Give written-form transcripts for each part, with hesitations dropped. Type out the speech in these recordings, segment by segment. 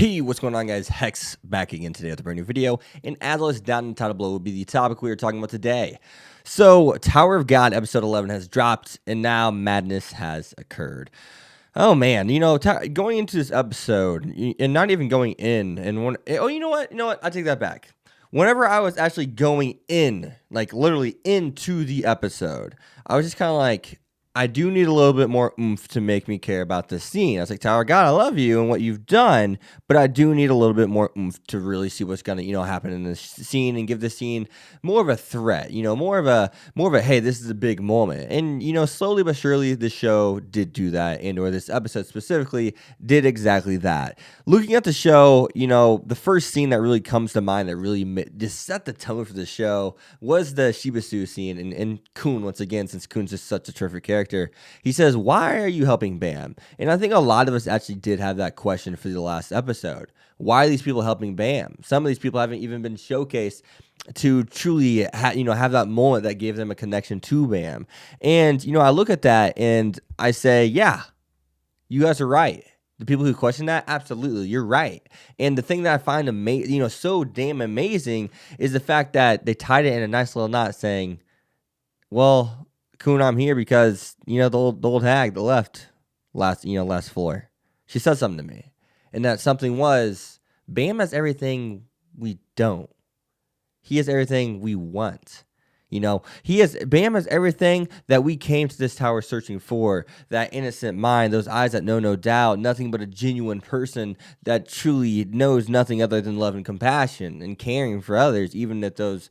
Hey, what's going on, guys? Hex back again today with a brand new video, and as always, down in the title below will be the topic we are talking about today. So, Tower of God episode 11 has dropped, and now madness has occurred. Oh man, going into this episode, and not even going in, you know what? I take that back. Whenever I was actually going in, like literally into the episode, I was just kind of like, I do need a little bit more oomph to make me care about this scene. I was like, Tower God, I love you and what you've done, but I do need a little bit more oomph to really see what's gonna, happen in this scene and give the scene more of a threat, more of a hey, this is a big moment. And slowly but surely the show did do that, or this episode specifically did exactly that. Looking at the show, the first scene that really comes to mind that really just set the tone for the show was the Shibisu scene, and Kun, once again, since Kun's just such a terrific character. He says, "Why are you helping Bam?" And I think a lot of us actually did have that question for the last episode. Why are these people helping Bam? Some of these people haven't even been showcased to truly have that moment that gave them a connection to Bam. And I look at that and I say, yeah, you guys are right. The people who question that, absolutely, you're right. And the thing that I find so damn amazing is the fact that they tied it in a nice little knot, saying, well, Kun, I'm here because the old hag that left last floor. She said something to me, and that something was, Bam has everything we don't. He has everything we want. Bam has everything that we came to this tower searching for. That innocent mind, those eyes that know no doubt, nothing but a genuine person that truly knows nothing other than love and compassion and caring for others, even if those,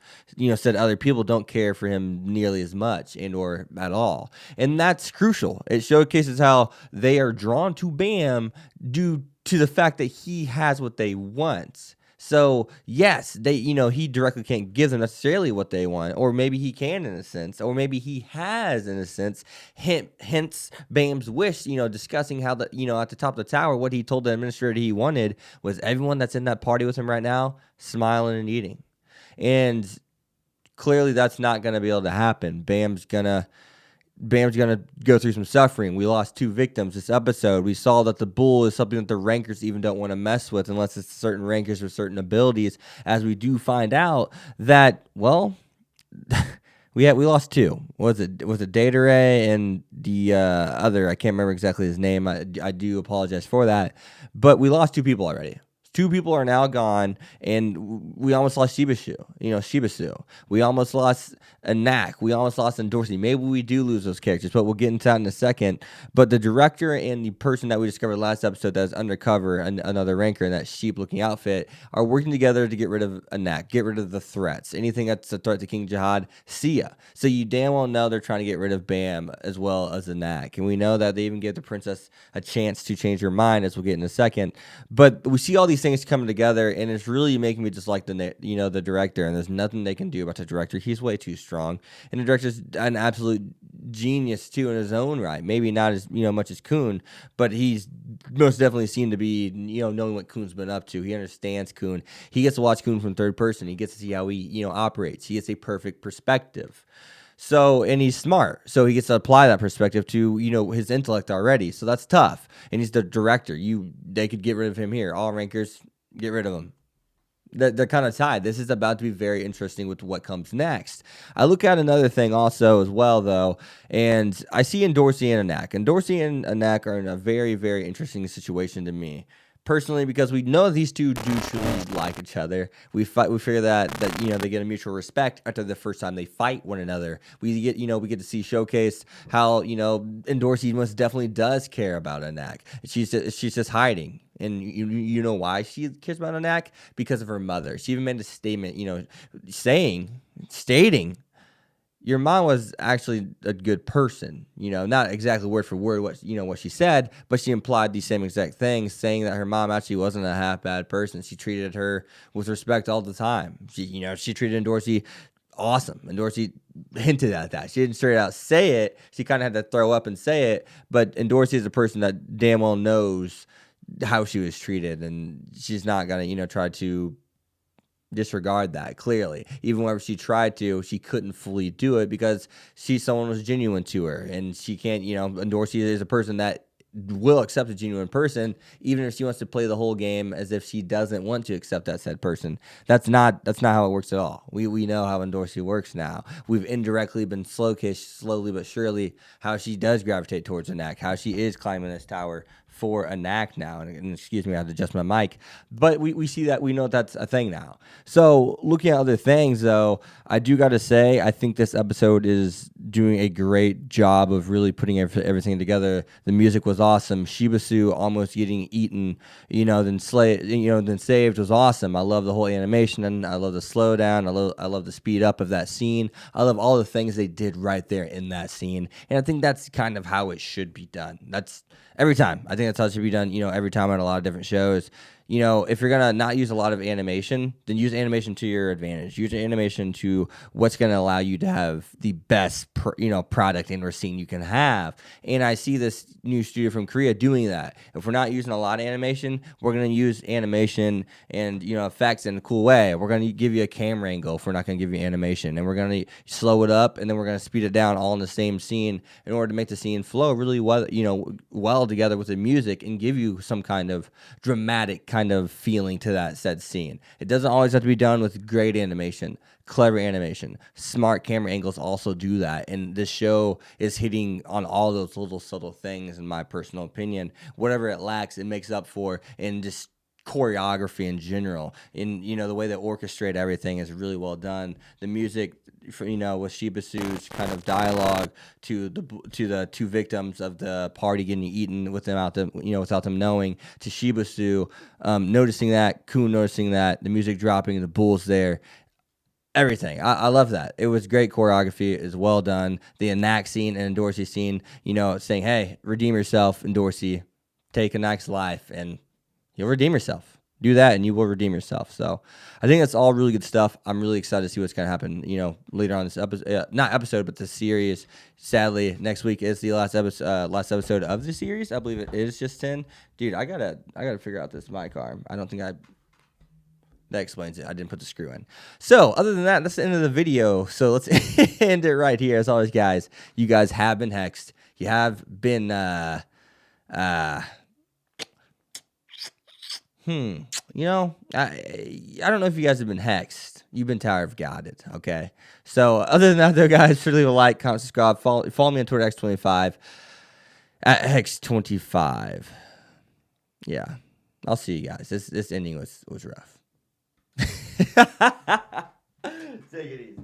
said other people don't care for him nearly as much or at all. And that's crucial. It showcases how they are drawn to Bam due to the fact that he has what they want. So, yes, he directly can't give them necessarily what they want, or maybe he can in a sense, or maybe he has in a sense, hence Bam's wish, discussing how at the top of the tower, what he told the administrator he wanted was everyone that's in that party with him right now smiling and eating. And clearly that's not going to be able to happen. Bam's gonna go through some suffering. We lost 2 victims this episode. We saw that the bull is something that the rankers even don't want to mess with unless it's certain rankers with certain abilities, as we do find out that, well, we lost 2. Was it Datare and the other? I can't remember exactly his name. I do apologize for that. But we lost 2 people already. 2 people are now gone, and we almost lost Shibisu. We almost lost Anak. We almost lost Endorsi. Maybe we do lose those characters, but we'll get into that in a second. But the director and the person that we discovered last episode that's undercover, another ranker in that sheep-looking outfit, are working together to get rid of Anak, get rid of the threats. Anything that's a threat to King Jihad, see ya. So you damn well know they're trying to get rid of Bam as well as Anak. And we know that they even gave the princess a chance to change her mind, as we'll get in a second. But we see all these things coming together, and it's really making me dislike the director, and there's nothing they can do about the director. He's way too strong, and the director's an absolute genius too in his own right. Maybe not as much as Kun, but he's most definitely seemed to be knowing what Kun's been up to. He understands Kun. He gets to watch Kun from third person. He gets to see how he operates. He gets a perfect perspective. So, and he's smart, so he gets to apply that perspective to, his intellect already. So that's tough. And he's the director. They could get rid of him here. All rankers, get rid of him. They're kind of tied. This is about to be very interesting with what comes next. I look at another thing also as well, though, and I see Endorsi and Anak. Endorsi and Anak are in a very, very interesting situation to me. Personally, because we know these two do truly like each other. We figure that they get a mutual respect after the first time they fight one another. We get to see showcased how Endorsi most definitely does care about Anak. She's just hiding. And you know why she cares about Anak? Because of her mother. She even made a statement, stating your mom was actually a good person, not exactly word for word what she said, but she implied the same exact things, saying that her mom actually wasn't a half bad person. She treated her with respect all the time. She treated Endorsi awesome. Endorsi hinted at that. She didn't straight out say it. She kind of had to throw up and say it, but Endorsi is a person that damn well knows how she was treated, and she's not gonna, try to disregard that. Clearly, even whenever she tried to, she couldn't fully do it because someone was genuine to her, and she can't. Endorsi is a person that will accept a genuine person, even if she wants to play the whole game as if she doesn't want to accept that said person. That's not how it works at all. We know how Endorsi works now. We've indirectly been slowly but surely, how she does gravitate towards Anak, how she is climbing this tower for Anak now. And excuse me, I have to adjust my mic. But we see that, we know that's a thing now. So looking at other things, though, I do got to say, I think this episode is doing a great job of really putting everything together. The music was awesome. Shibasu almost getting eaten, then saved was awesome. I love the whole animation, and I love the slowdown. I love the speed up of that scene. I love all the things they did right there in that scene, and I think that's kind of how it should be done. That's every time. I think that's how it should be done. Every time on a lot of different shows. If you're going to not use a lot of animation, then use animation to your advantage. Use animation to what's going to allow you to have the best, product and or scene you can have. And I see this new studio from Korea doing that. If we're not using a lot of animation, we're going to use animation and, effects in a cool way. We're going to give you a camera angle if we're not going to give you animation. And we're going to slow it up, and then we're going to speed it down all in the same scene in order to make the scene flow really well, well together with the music and give you some kind of dramatic kind of feeling to that said scene. It doesn't always have to be done with great animation, clever animation. Smart camera angles also do that, and this show is hitting on all those little subtle things, in my personal opinion. Whatever it lacks, it makes up for in just choreography in general. In the way they orchestrate everything is really well done. The music, with Shibasu's kind of dialogue to the two victims of the party getting eaten without them knowing, to Shibasu noticing that, Kun noticing that, the music dropping, the bulls there. Everything. I love that. It was great choreography. It was well done. The Anak scene and Endorsi scene, saying, hey, redeem yourself, Endorsi. Take Anak's life, and you'll redeem yourself. Do that, and you will redeem yourself. So I think that's all really good stuff. I'm really excited to see what's going to happen, later on this episode. Not episode, but the series. Sadly, next week is the last episode of the series. I believe it is just 10. Dude, I gotta figure out this mic arm. I don't think that explains it. I didn't put the screw in. So other than that, that's the end of the video. So let's end it right here. As always, guys, you guys have been hexed. You have been I don't know if you guys have been hexed. You've been Tower of Godded, okay? So other than that, though, guys, leave a like, comment, subscribe, follow me on Twitter, X25, at X25. Yeah, I'll see you guys. This ending was rough. Take it easy.